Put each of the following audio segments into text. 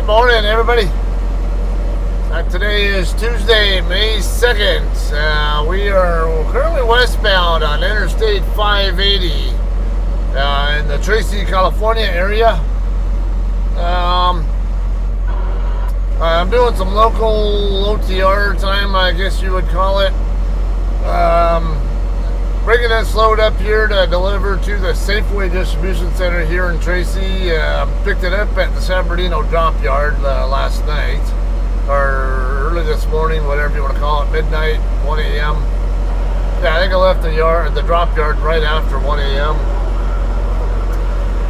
morning, everybody. Today is Tuesday, May 2nd. We are currently westbound on Interstate 580 in the Tracy, California area. I'm doing some local OTR time, I guess you would call it. Bringing this load up here to deliver to the Safeway distribution center here in Tracy. Picked it up at the San Bernardino drop yard last night, or early this morning, whatever you want to call it, midnight, 1 a.m. Yeah, I think I left the drop yard right after 1 a.m.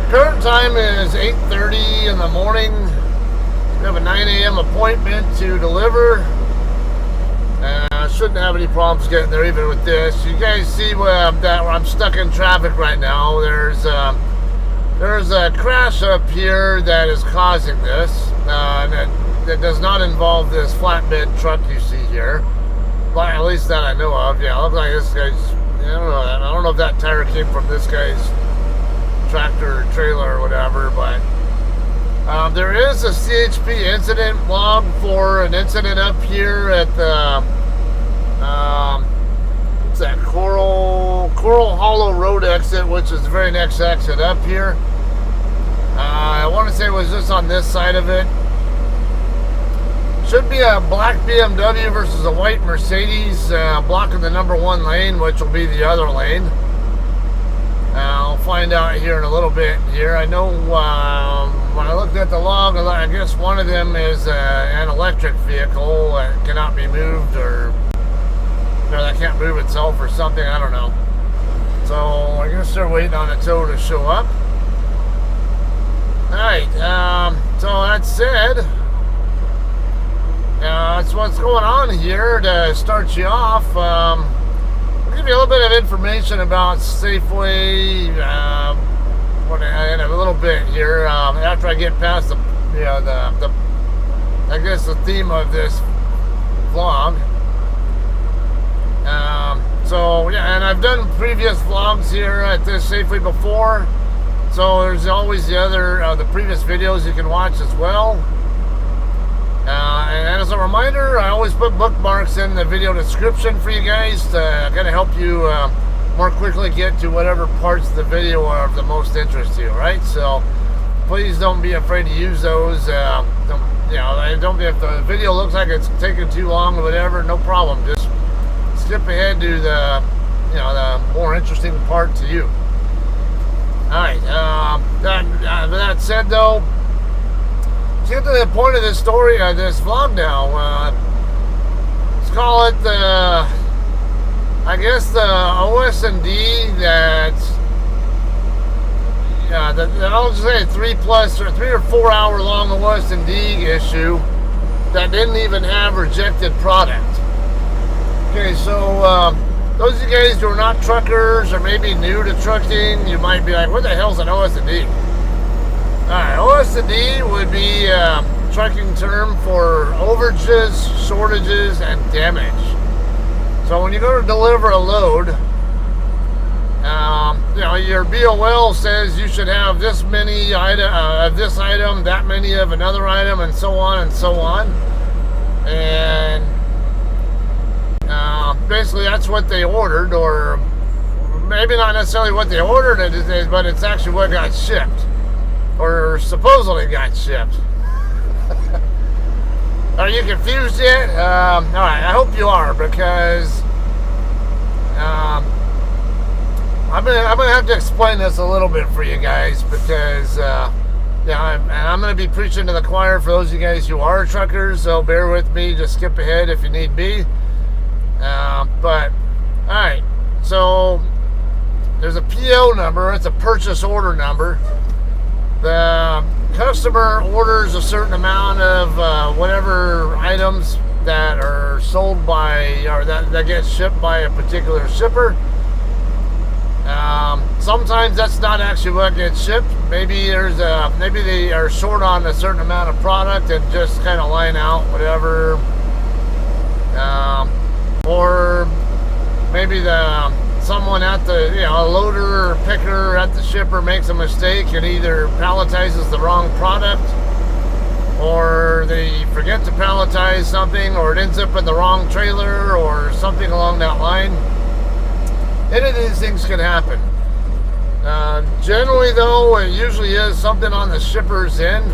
Current time is 8:30 in the morning. We have a 9 a.m. appointment to deliver. Shouldn't have any problems getting there even with this. You guys see that I'm stuck in traffic right now. There's a crash up here that is causing this. That does not involve this flatbed truck you see here. Well, at least that I know of. Yeah, it looks like this guy's, I don't know if that tire came from this guy's tractor or trailer or whatever, but there is a CHP incident log for an incident up here at the what's that, Coral Hollow Road exit, which is the very next exit up here. I want to say it was just on this side of it. Should be a black BMW versus a white Mercedes blocking the number 1 lane, which will be the other lane. I'll find out here in a little bit here. I know when I looked at the log, I guess one of them is an electric vehicle that cannot be moved, or that can't move itself or something. I don't know. So I guess they're waiting on a tow to show up. Alright, so that said, that's what's going on here to start you off. I'll give you a little bit of information about Safeway in a little bit here, after I get past the I guess the theme of this vlog. So yeah, and I've done previous vlogs here at this Safeway before, so there's always the previous videos you can watch as well. And as a reminder, I always put bookmarks in the video description for you guys to kind of help you more quickly get to whatever parts of the video are of the most interest to you, right? So please don't be afraid to use those. Don't be, if the video looks like it's taking too long or whatever, no problem. Just skip ahead to the more interesting part to you. Alright, that said though, let's get to the point of this story, this vlog now. Let's call it the OS&D I'll just say 3 or 4 hour long OS&D issue that didn't even have rejected product. Okay, so those of you guys who are not truckers or maybe new to trucking, you might be like, what the hell's an OS&D? Alright, OS&D would be a trucking term for overages, shortages, and damage. So when you go to deliver a load, your BOL says you should have this many of this item, that many of another item, and so on and so on. And basically that's what they ordered, or maybe not necessarily what they ordered, but it's actually what got shipped, or supposedly got shipped. Are you confused yet? Alright, I hope you are, because I'm gonna have to explain this a little bit for you guys, because I'm gonna be preaching to the choir for those of you guys who are truckers, so bear with me, just skip ahead if you need be. But alright, so there's a PO number, it's a purchase order number. The customer orders a certain amount of whatever items that are sold by, or that get shipped by a particular shipper. Sometimes that's not actually what gets shipped. Maybe they are short on a certain amount of product and just kind of line out whatever. Or maybe someone at the, a loader or picker at the shipper makes a mistake and either palletizes the wrong product, or they forget to palletize something, or it ends up in the wrong trailer, or something along that line. Any of these things can happen. Generally, though, it usually is something on the shipper's end,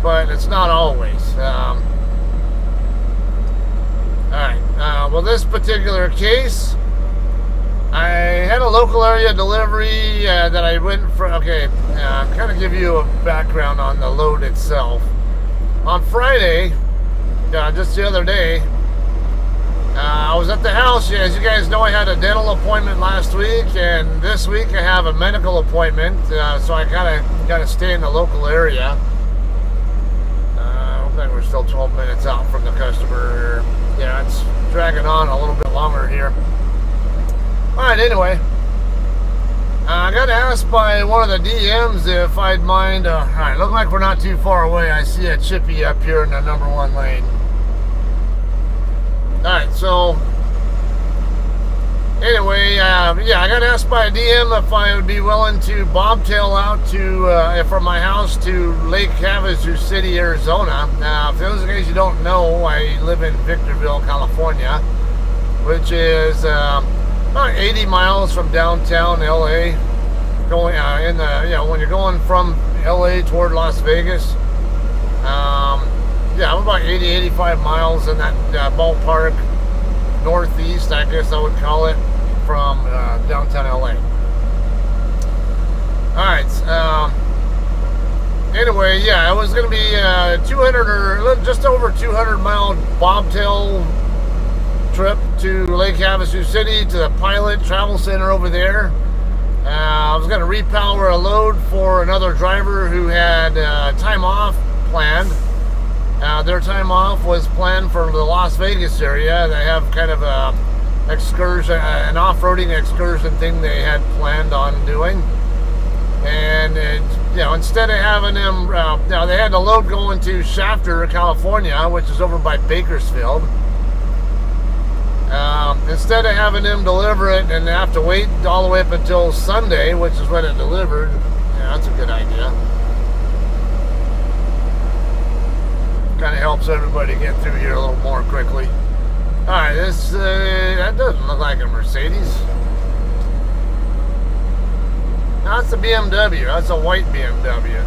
but it's not always. Alright, well, this particular case, I had a local area delivery that I went for. Okay, kind of give you a background on the load itself. On Friday, just the other day, I was at the house. As you guys know, I had a dental appointment last week, and this week I have a medical appointment, so I kind of got to stay in the local area. Looks like we're still 12 minutes out from the customer. Yeah, it's dragging on a little bit longer here. Alright, anyway, I got asked by one of the DMs if I'd mind. Alright, look like we're not too far away. I see a chippy up here in the number 1 lane. Alright, so anyway, yeah, I got asked by a DM if I would be willing to bobtail out to from my house to Lake Havasu City, Arizona. Now, for those of you who don't know, I live in Victorville, California, which is about 80 miles from downtown LA. Going in the when you're going from LA toward Las Vegas. Yeah, I'm about 85 miles in that ballpark, northeast, I guess I would call it, from downtown LA. Alright, anyway, yeah, it was going to be 200 or just over 200 mile bobtail trip to Lake Havasu City, to the Pilot Travel Center over there. I was going to repower a load for another driver who had time off planned. Their time off was planned for the Las Vegas area. They have kind of a excursion, an off-roading excursion thing they had planned on doing. And instead of having them, they had a load going to Shafter, California, which is over by Bakersfield. Instead of having them deliver it and have to wait all the way up until Sunday, which is when it delivered, that's a good idea. Kind of helps everybody get through here a little more quickly. Alright, this, that doesn't look like a Mercedes. No, that's a BMW. That's a white BMW.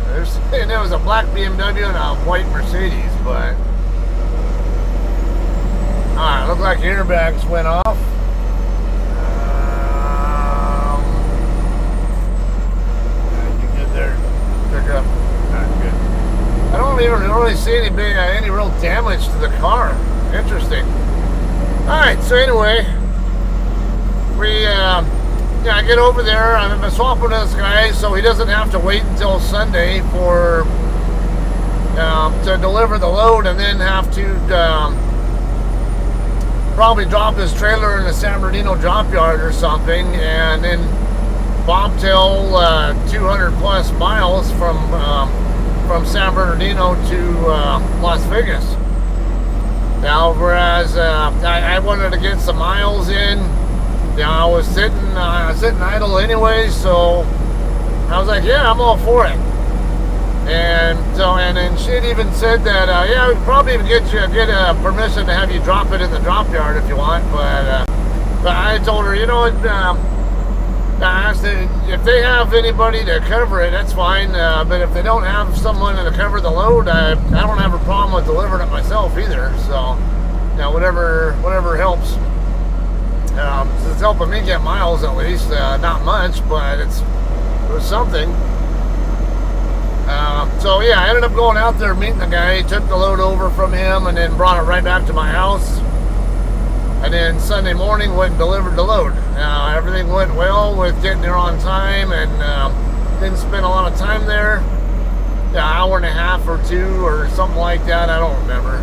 And there was a black BMW and a white Mercedes, but... Alright, looked like the airbags went off. You good there? Pick up. Alright, good. I don't even really see any real damage to the car. Interesting. Alright, so anyway, I get over there. I'm swapping with this guy so he doesn't have to wait until Sunday for to deliver the load, and then have to probably drop his trailer in the San Bernardino drop yard or something, and then bobtail 200 plus miles from San Bernardino to Las Vegas. Now, whereas I wanted to get some miles in, I was sitting idle anyway, so I was like, yeah, I'm all for it. And then she had even said that, yeah, we could probably even get permission to have you drop it in the drop yard if you want, but I told her, I asked if they have anybody to cover it, that's fine. But if they don't have someone to cover the load, I don't have a problem with delivering it myself either. So, whatever helps. It's helping me get miles at least. Not much, but it was something. So yeah, I ended up going out there, meeting the guy, took the load over from him, and then brought it right back to my house. And then Sunday morning went and delivered the load. Everything went well with getting there on time, and didn't spend a lot of time there. An hour and a half or two or something like that, I don't remember.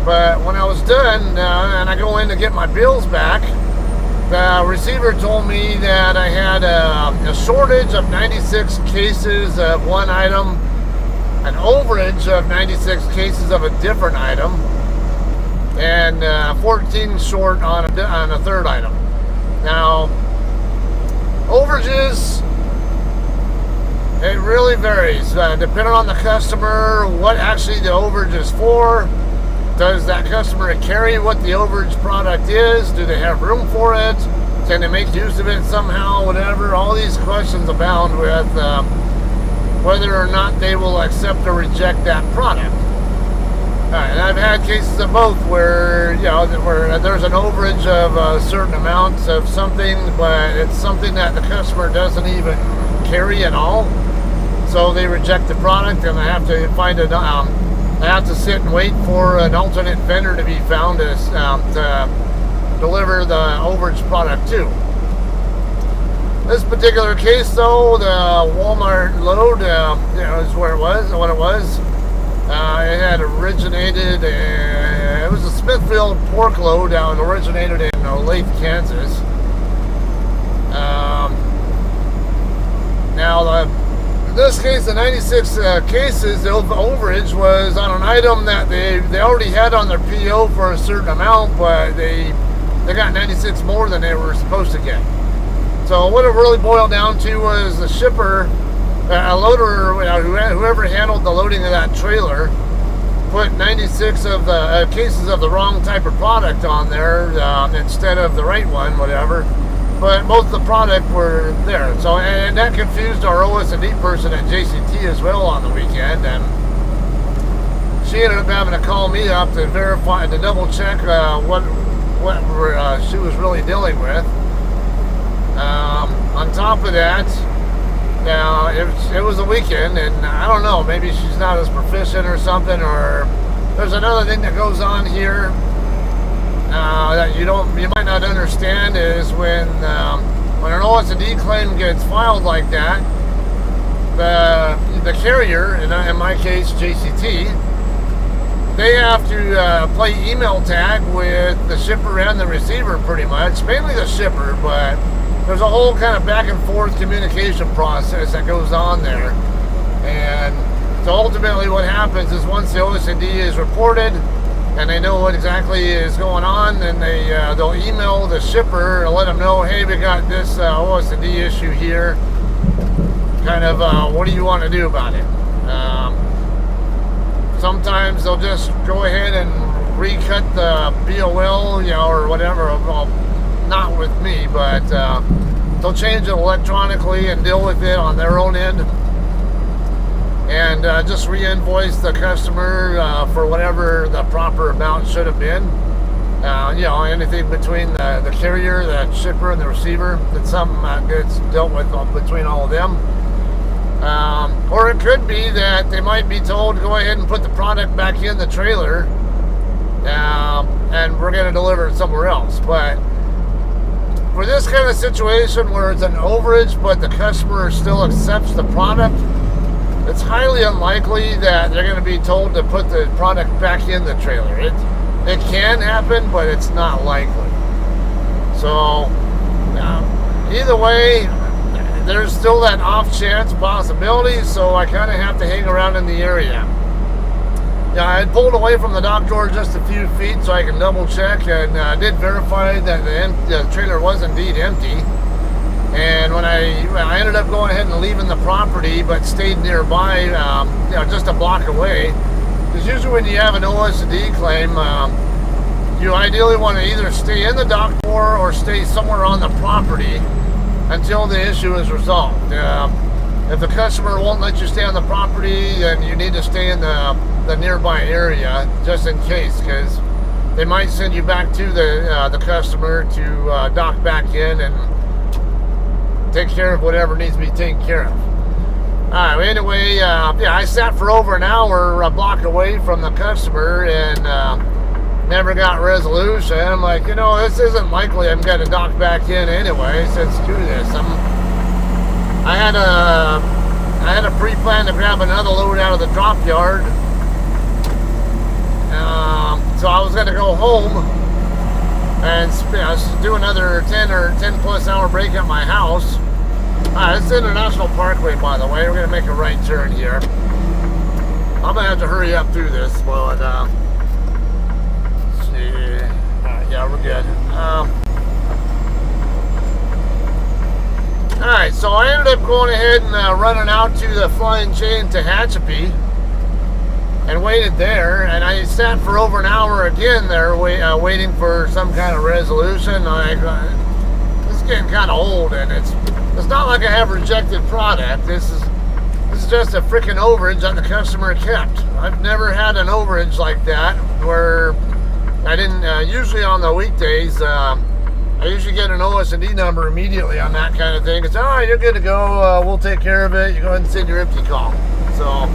But when I was done, and I go in to get my bills back, the receiver told me that I had a shortage of 96 cases of one item, an overage of 96 cases of a different item, and 14 short on a third item. Now, overages, It really varies, depending on the customer, what actually the overage is for. Does that customer carry what the overage product is? Do they have room for it? Can they make use of it somehow? Whatever. All these questions abound with whether or not they will accept or reject that product. And I've had cases of both where, where there's an overage of a certain amount of something, but it's something that the customer doesn't even carry at all. So they reject the product, and I have to find I have to sit and wait for an alternate vendor to be found to deliver the overage product to. This particular case, though, the Walmart load, is where it was, what it was. It had originated, it was a Smithfield pork load and originated in Olathe, Kansas. Now, in this case, the 96 cases, the overage was on an item that they already had on their PO for a certain amount, but they got 96 more than they were supposed to get. So what it really boiled down to was the shipper, a loader, whoever handled the loading of that trailer, put 96 of the cases of the wrong type of product on there instead of the right one, whatever. But both the product were there. So, and that confused our OS&D person at JCT as well on the weekend. And she ended up having to call me up to verify, to double check what she was really dealing with. On top of that, now it was a weekend, and I don't know, maybe she's not as proficient or something, or there's another thing that goes on here that you might not understand is when an OS&D claim gets filed like that, the carrier, in my case JCT, they have to play email tag with the shipper and the receiver pretty much, mainly the shipper, but there's a whole kind of back and forth communication process that goes on there. And so ultimately what happens is once the OS&D is reported and they know what exactly is going on, then they'll email the shipper and let them know, hey, we got this OS&D issue here. Kind of, what do you want to do about it? Sometimes they'll just go ahead and recut the BOL, or whatever. Well, not with me, but they'll change it electronically and deal with it on their own end, and just re-invoice the customer for whatever the proper amount should have been. Anything between the carrier, the shipper, and the receiver, that's something that gets dealt with between all of them. Or it could be that they might be told to go ahead and put the product back in the trailer, and we're going to deliver it somewhere else. But for this kind of situation where it's an overage but the customer still accepts the product, it's highly unlikely that they're going to be told to put the product back in the trailer. It can happen, but it's not likely. So either way, there's still that off chance possibility, so I kind of have to hang around in the area. I had pulled away from the dock door just a few feet so I can double check, and I did verify that the trailer was indeed empty. And when I ended up going ahead and leaving the property, but stayed nearby, just a block away, because usually when you have an OS&D claim, you ideally want to either stay in the dock door or stay somewhere on the property until the issue is resolved. If the customer won't let you stay on the property, then you need to stay in the nearby area just in case, because they might send you back to the customer to dock back in and take care of whatever needs to be taken care of. Alright, anyway, I sat for over an hour a block away from the customer and never got resolution. I'm like, this isn't likely I'm going to dock back in anyway, so let's do this. I had a pre-plan to grab another load out of the drop yard, so I was going to go home and do another 10 plus hour break at my house. It's International Parkway, by the way. We're going to make a right turn here. I'm going to have to hurry up through this, but let's see. Yeah, we're good. Alright, so I ended up going ahead and running out to the Flying J in Tehachapi and waited there, and I sat for over an hour again there waiting for some kind of resolution. This is getting kind of old, and it's not like I have rejected product. This is just a freaking overage that the customer kept. I've never had an overage like that where I didn't, usually on the weekdays, I usually get an OS&D number immediately on that kind of thing. It's, all right, you're good to go. We'll take care of it. You go ahead and send your empty call. So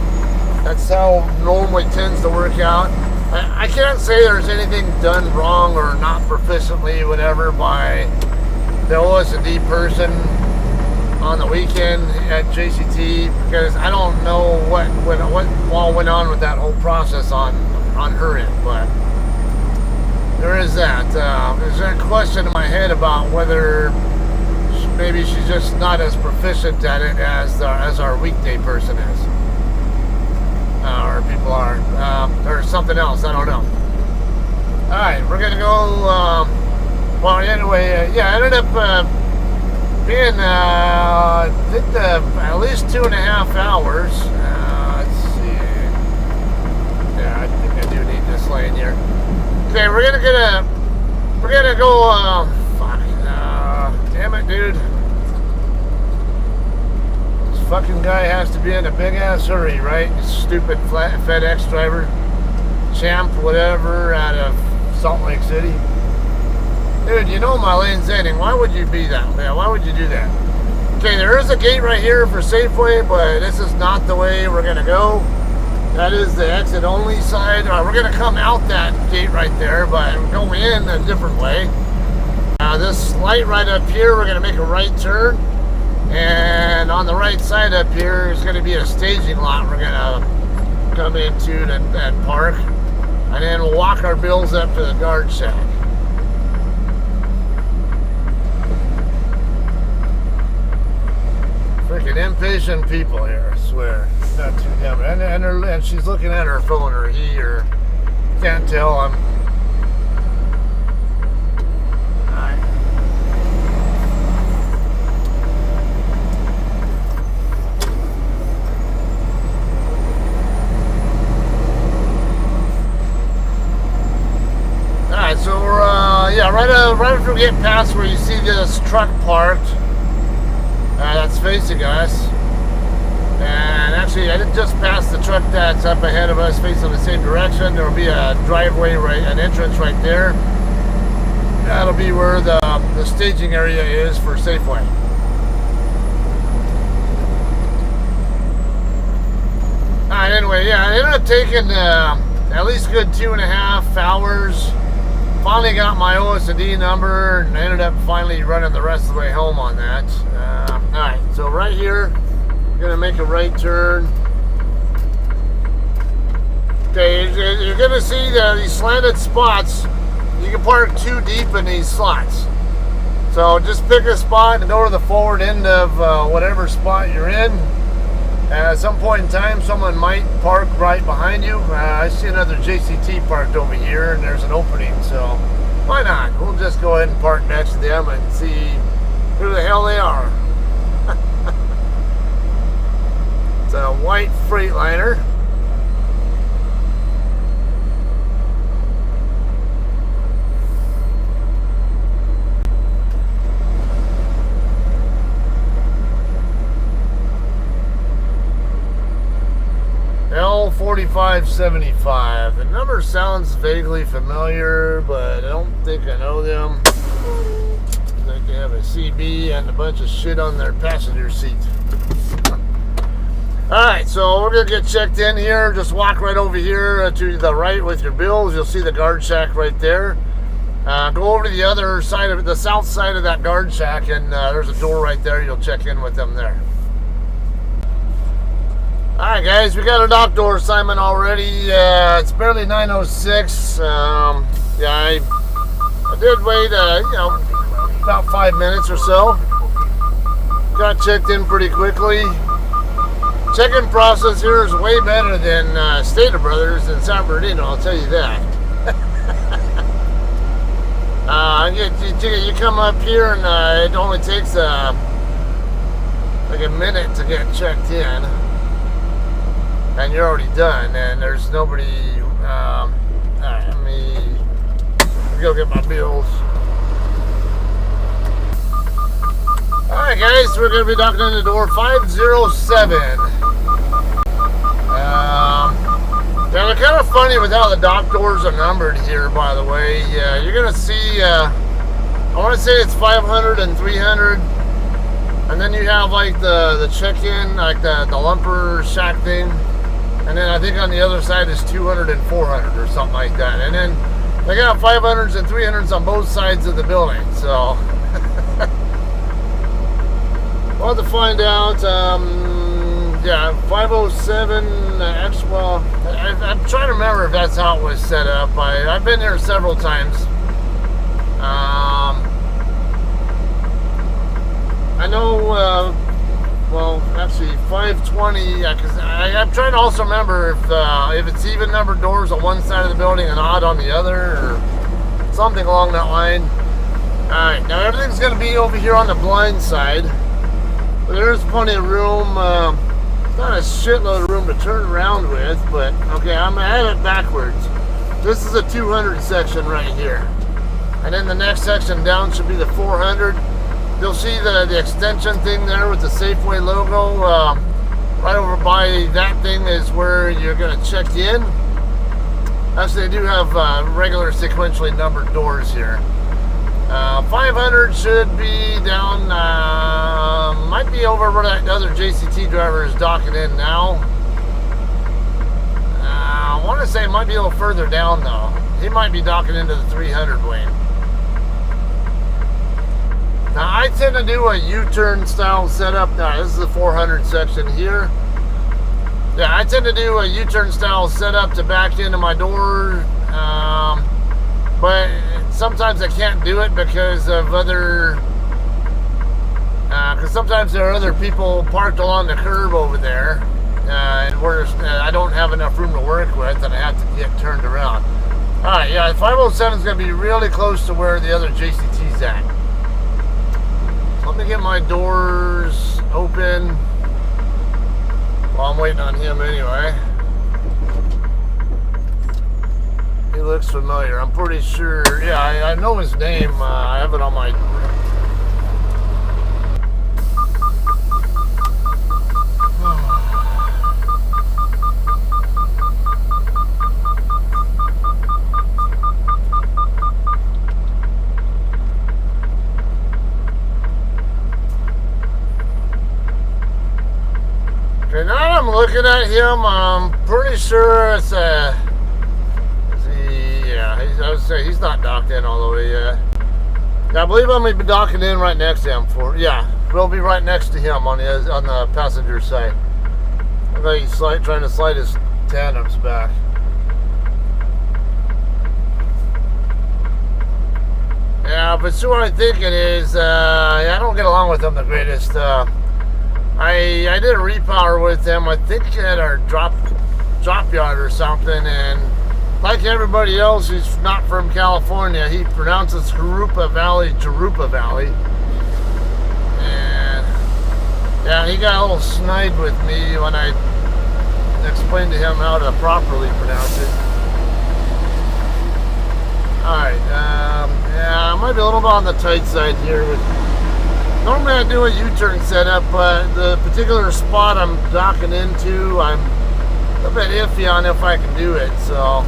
that's how normally tends to work out. I can't say there's anything done wrong or not proficiently, whatever, by the OS&D person on the weekend at JCT, because I don't know what all went on with that whole process on her end, but there is that. There's a question in my head about whether maybe she's just not as proficient at it as our weekday person is, or people are, or something else. I don't know. All right, we're gonna go. Well, anyway, yeah, I ended up being at least 2.5 hours. Let's see. Yeah, I think I do need this lane here. Okay, we're gonna go, fuck, damn it, dude. This fucking guy has to be in a big ass hurry, right? Stupid FedEx driver, champ, whatever, out of Salt Lake City. Dude, you know my lane's ending. Why would you be that way? Why would you do that? Okay, there is a gate right here for Safeway, but this is not the way we're gonna go. That is the exit only side. We're going to come out that gate right there, but go in a different way. This light right up here, we're going to make a right turn. And on the right side up here is going to be a staging lot we're going to come into and park. And then we'll walk our bills up to the guard shack. Freaking impatient people here, I swear. Not too dumb. And she's looking at her phone, or he, or can't tell. Alright. Alright, so we're, yeah, right after we get past where you see this truck parked, that's facing us. And actually, I didn't just pass the truck that's up ahead of us facing the same direction. There will be a driveway, an entrance right there. That'll be where the staging area is for Safeway. Alright, anyway, yeah, I ended up taking at least a good 2.5 hours. Finally got my OS&D number, and I ended up finally running the rest of the way home on that. Alright, so right here, gonna make a right turn. Okay, you're gonna see these slanted spots. You can park 2 deep in these slots. So just pick a spot and go to the forward end of whatever spot you're in. At some point in time, someone might park right behind you. I see another JCT parked over here, and there's an opening, so why not? We'll just go ahead and park next to them and see who the hell they are. It's a white Freightliner. L4575. The number sounds vaguely familiar, but I don't think I know them. I think they have a CB and a bunch of shit on their passenger seat. Alright, so we're going to get checked in here. Just walk right over here to the right with your bills. You'll see the guard shack right there. Go over to the other side of it, the south side of that guard shack, and there's a door right there. You'll check in with them there. Alright guys, we got a dock door assignment already. It's barely 9:06. Yeah, I did wait, about 5 minutes or so. Got checked in pretty quickly. Check-in process here is way better than Stater Brothers in San Bernardino, I'll tell you that. You come up here and it only takes like a minute to get checked in, and you're already done, and there's nobody. Alright, let me go get my bills. Alright guys, we're going to be knocking on the door 507. Yeah, they're kind of funny with how the dock doors are numbered here, by the way. Yeah, you're going to see, I want to say it's 500 and 300. And then you have like the check-in, like the lumper shack thing. And then I think on the other side is 200 and 400 or something like that. And then they got 500s and 300s on both sides of the building. So we'll have to find out. Yeah, 507. Well, I'm trying to remember if that's how it was set up. I've been there several times. I know. Well, actually, 520. Yeah, because I'm trying to also remember if it's even numbered doors on one side of the building and odd on the other, or something along that line. All right, now everything's going to be over here on the blind side. But there's plenty of room. It's not a shitload of room to turn around with, but okay, I'm gonna have it backwards. This is a 200 section right here, and then the next section down should be the 400. You'll see the extension thing there with the Safeway logo. Right over by that thing is where you're going to check in. Actually, they do have regular sequentially numbered doors here. 500 should be down, might be over where that other JCT driver is docking in now. I want to say it might be a little further down though. He might be docking into the 300 lane. Now, I tend to do a U-turn style setup. Now, this is the 400 section here. Yeah, I tend to do a U-turn style setup to back into my door. But sometimes I can't do it because of other... Because sometimes there are other people parked along the curb over there. And where I don't have enough room to work with, and I have to get turned around. Alright, yeah, 507 is going to be really close to where the other JCT's at. Let me get my doors open while I'm waiting on him anyway. He looks familiar. I'm pretty sure. Yeah, I know his name. I have it on my... Okay, now that I'm looking at him, I'm pretty sure it's a... I would say he's not docked in all the way yet. Yeah, I believe I'm going to be docking in right next to him. We'll be right next to him on the passenger side. I think he's trying to slide his tandems back. Yeah, but so what I'm thinking is, I don't get along with him the greatest. I did a repower with him, I think at our drop yard or something, and like everybody else who's not from California, he pronounces Jurupa Valley. And yeah, he got a little snide with me when I explained to him how to properly pronounce it. Alright, yeah, I might be a little bit on the tight side here. Normally I do a U-turn setup, but the particular spot I'm docking into, I'm a bit iffy on if I can do it, so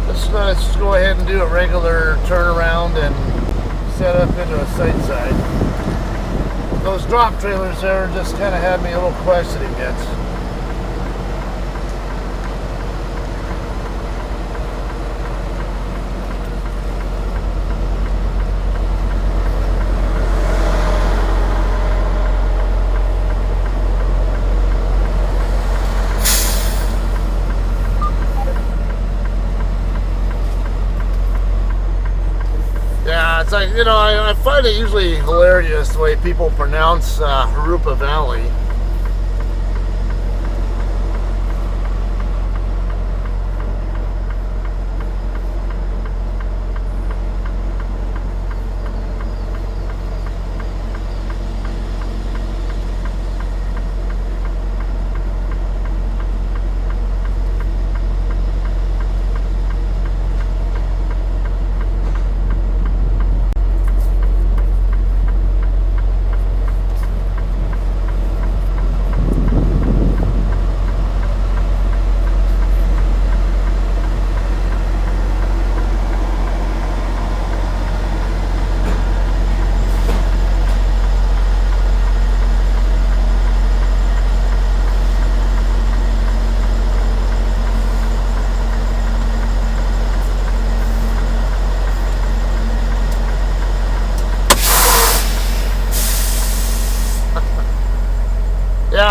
let's go ahead and do a regular turnaround and set up into a sight side. Those drop trailers there just kind of had me a little questioning it. It's like, you know, I find it usually hilarious the way people pronounce Jurupa Valley.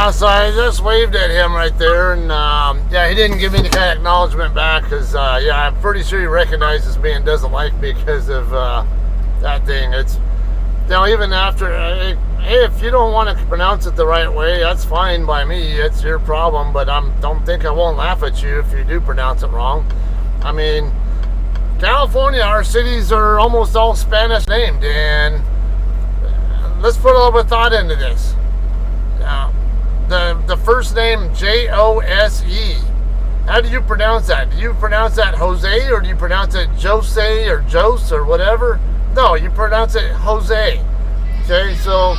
Yeah, so I just waved at him right there, and yeah, he didn't give me any kind of acknowledgement back because yeah, I'm pretty sure he recognizes me and doesn't like me because of that thing. It's, you know, even after, hey, if you don't want to pronounce it the right way, that's fine by me. It's your problem, but don't think I won't laugh at you if you do pronounce it wrong. I mean, California, our cities are almost all Spanish named, and let's put a little bit of thought into this. The first name, Jose. How do you pronounce that? Do you pronounce that Jose, or do you pronounce it Jose or Jose or whatever? No, you pronounce it Jose. Okay, so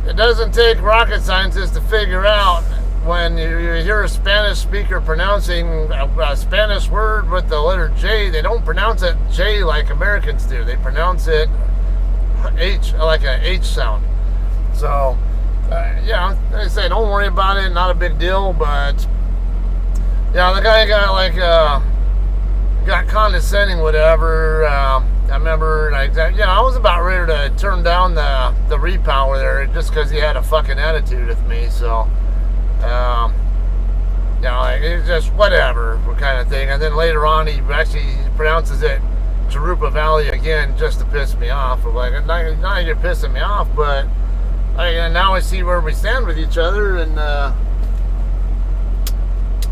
it doesn't take rocket scientists to figure out when you hear a Spanish speaker pronouncing a Spanish word with the letter J, they don't pronounce it J like Americans do. They pronounce it H, like an H sound. So, yeah, they say don't worry about it, not a big deal, but yeah, the guy got like, got condescending, whatever. I remember, like, yeah, I was about ready to turn down the repower there just because he had a fucking attitude with me, so, you know, like, it's just whatever kind of thing. And then later on, he actually pronounces it Jurupa Valley again just to piss me off. I'm like, not you're pissing me off, but now I see where we stand with each other, and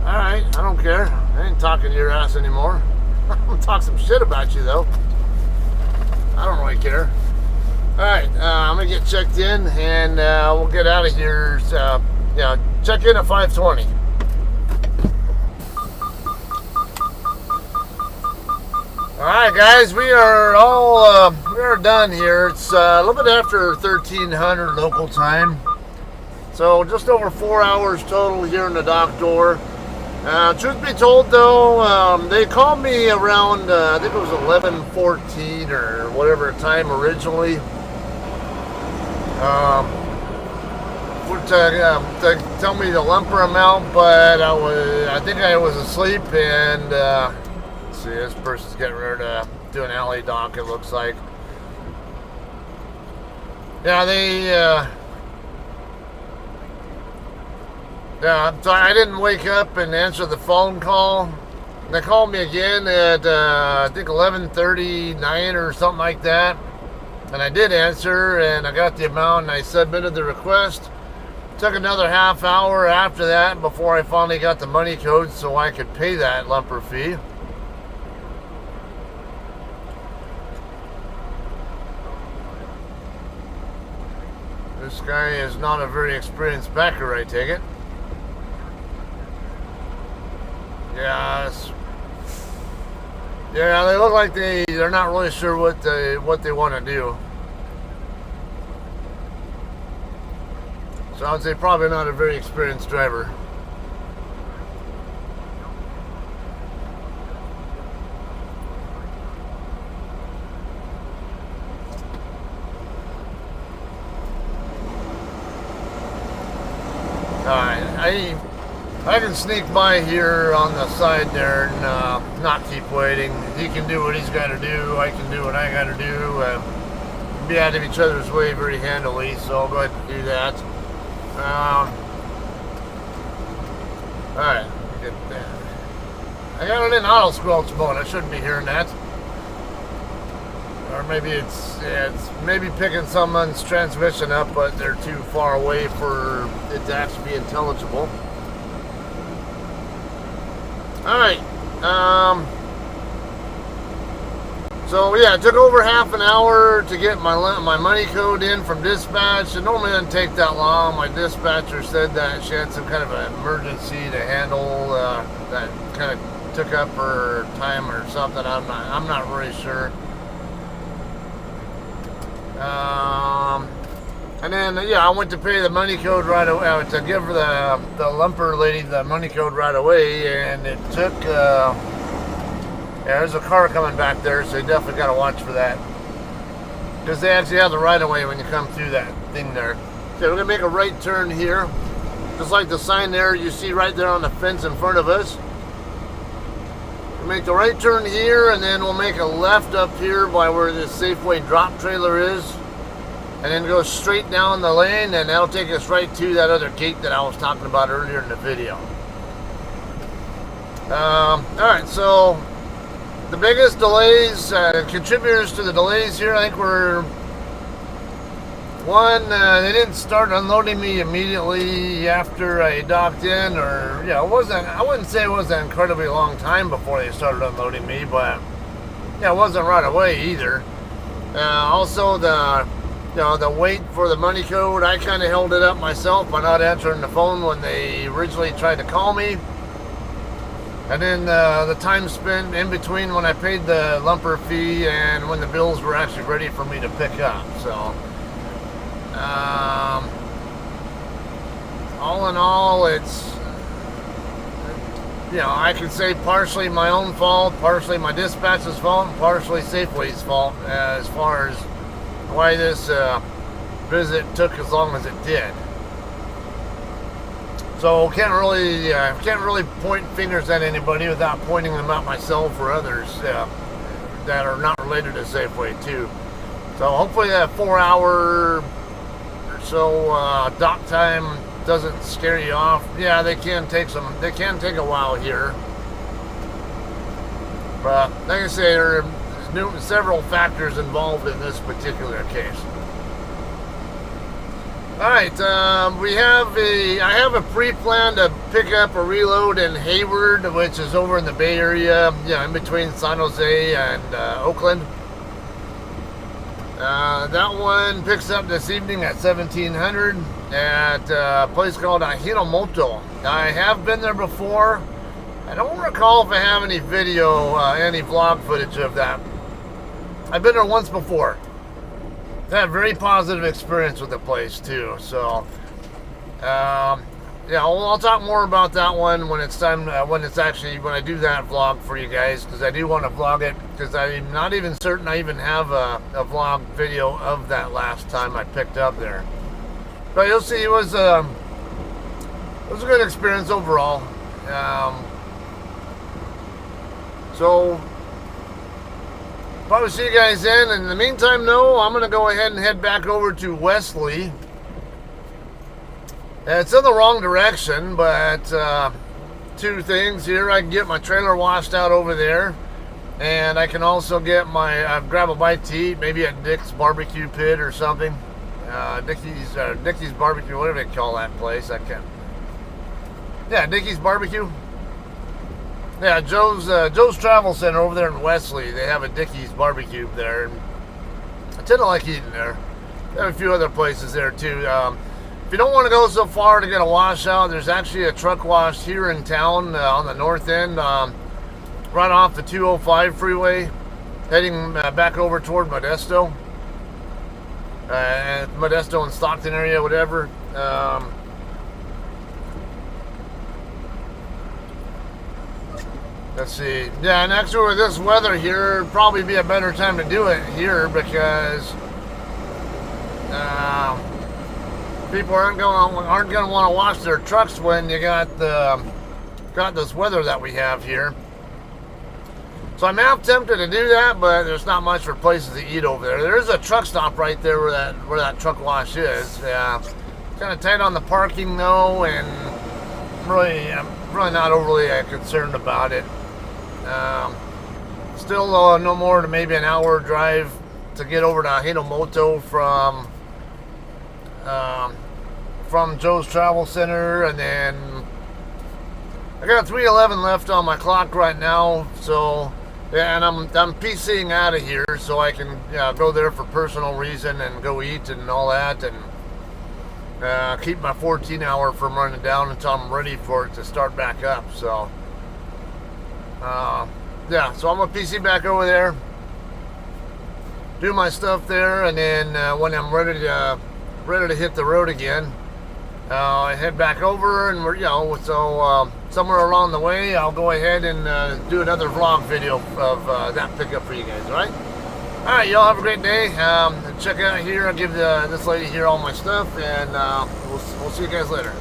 alright, I don't care. I ain't talking to your ass anymore. I'm gonna talk some shit about you though. I don't really care. Alright, I'm gonna get checked in, and we'll get out of here. So, yeah, check in at 5:20. Alright guys, we are all we are done here. It's a little bit after 1300 local time, so just over 4 hours total here in the dock door. Truth be told though, they called me around I think it was 11:14 or whatever time originally, to tell me the lumper amount, but I think I was asleep, and let's see, this person's getting ready to do an alley dock, it looks like. Yeah, yeah, so I didn't wake up and answer the phone call. They called me again at I think 11:39 or something like that, and I did answer, and I got the amount, and I submitted the request. Took another half hour after that before I finally got the money code so I could pay that lumper fee. This guy is not a very experienced backer, I take it. Yes. Yeah, they look like they're not really sure what they want to do. So I'd say probably not a very experienced driver. Alright, I can sneak by here on the side there and not keep waiting. He can do what he's got to do. I can do what I got to do. Be out of each other's way very handily, so I'll go ahead and do that. Alright, get that. I got it in auto squelch mode. I shouldn't be hearing that. Or maybe it's maybe picking someone's transmission up, but they're too far away for it to actually be intelligible. Alright, so yeah, it took over half an hour to get my money code in from dispatch. It normally doesn't take that long. My dispatcher said that she had some kind of an emergency to handle that kind of took up her time or something. I'm not really sure. And then yeah, I went to pay the money code right away, to give her the lumper lady the money code right away, and it took yeah, there's a car coming back there, so you definitely got to watch for that, because they actually have the right of way when you come through that thing there. Okay, we're gonna make a right turn here, just like the sign there you see right there on the fence in front of us. We'll make the right turn here, and then we'll make a left up here by where this Safeway drop trailer is. and then go straight down the lane, and that'll take us right to that other gate that I was talking about earlier in the video. Alright, so the biggest delays, contributors to the delays here, I think were one, they didn't start unloading me immediately after I docked in, or yeah, I wouldn't say it was an incredibly long time before they started unloading me, but yeah, it wasn't right away either. Also, the wait for the money code, I kind of held it up myself by not answering the phone when they originally tried to call me. And then the time spent in between when I paid the lumper fee and when the bills were actually ready for me to pick up. So, all in all, it's, you know, I could say partially my own fault, partially my dispatch's fault, and partially Safeway's fault as far as why this visit took as long as it did. So can't really point fingers at anybody without pointing them at myself or others that are not related to Safeway too. So hopefully that 4 hour or so dock time doesn't scare you off. Yeah, they can take a while here, but like I say, there's several factors involved in this particular case. Alright, I have a pre-plan to pick up a reload in Hayward, which is over in the Bay Area, in between San Jose and Oakland. That one picks up this evening at 1700 at a place called Hinomoto. I have been there before. I don't recall if I have any video, any vlog footage of that. I've been there once before. I had a very positive experience with the place too. So, yeah, I'll talk more about that one when it's time. When I do that vlog for you guys, because I do want to vlog it. Because I'm not even certain I even have a vlog video of that last time I picked up there. But you'll see, it was a good experience overall. So. Probably see you guys then. In the meantime, though, I'm going to go ahead and head back over to Wesley. It's in the wrong direction, but two things here. I can get my trailer washed out over there, and I can also get grab a bite to eat, maybe at Dick's Barbecue Pit or something. Dickie's Barbecue, whatever they call that place. I can't. Yeah, Dickie's Barbecue. Yeah, Joe's Travel Center over there in Wesley. They have a Dickie's Barbecue there, and I tend to like eating there. They have a few other places there too. If you don't want to go so far to get a washout, there's actually a truck wash here in town on the north end, right off the 205 freeway, heading back over toward Modesto, Modesto and Stockton area, whatever. Let's see. Yeah, and actually with this weather here, it'd probably be a better time to do it here because people aren't going to want to wash their trucks when you got this weather that we have here. So I'm half tempted to do that, but there's not much for places to eat over there. There is a truck stop right there where that truck wash is. Yeah, kind of tight on the parking though, and I'm really not overly concerned about it. Still no more than maybe an hour drive to get over to Hinomoto from Joe's Travel Center, and then I got 3:11 left on my clock right now. So yeah, and I'm PCing out of here so I can go there for personal reason and go eat and all that, and keep my 14-hour from running down until I'm ready for it to start back up. So yeah, so I'm gonna PC back over there, do my stuff there, and then when I'm ready to hit the road again, I head back over, and we're so somewhere along the way I'll go ahead and do another vlog video of that pickup for you guys. All right, y'all have a great day. Check out here. I'll give this lady here all my stuff, and we'll see you guys later.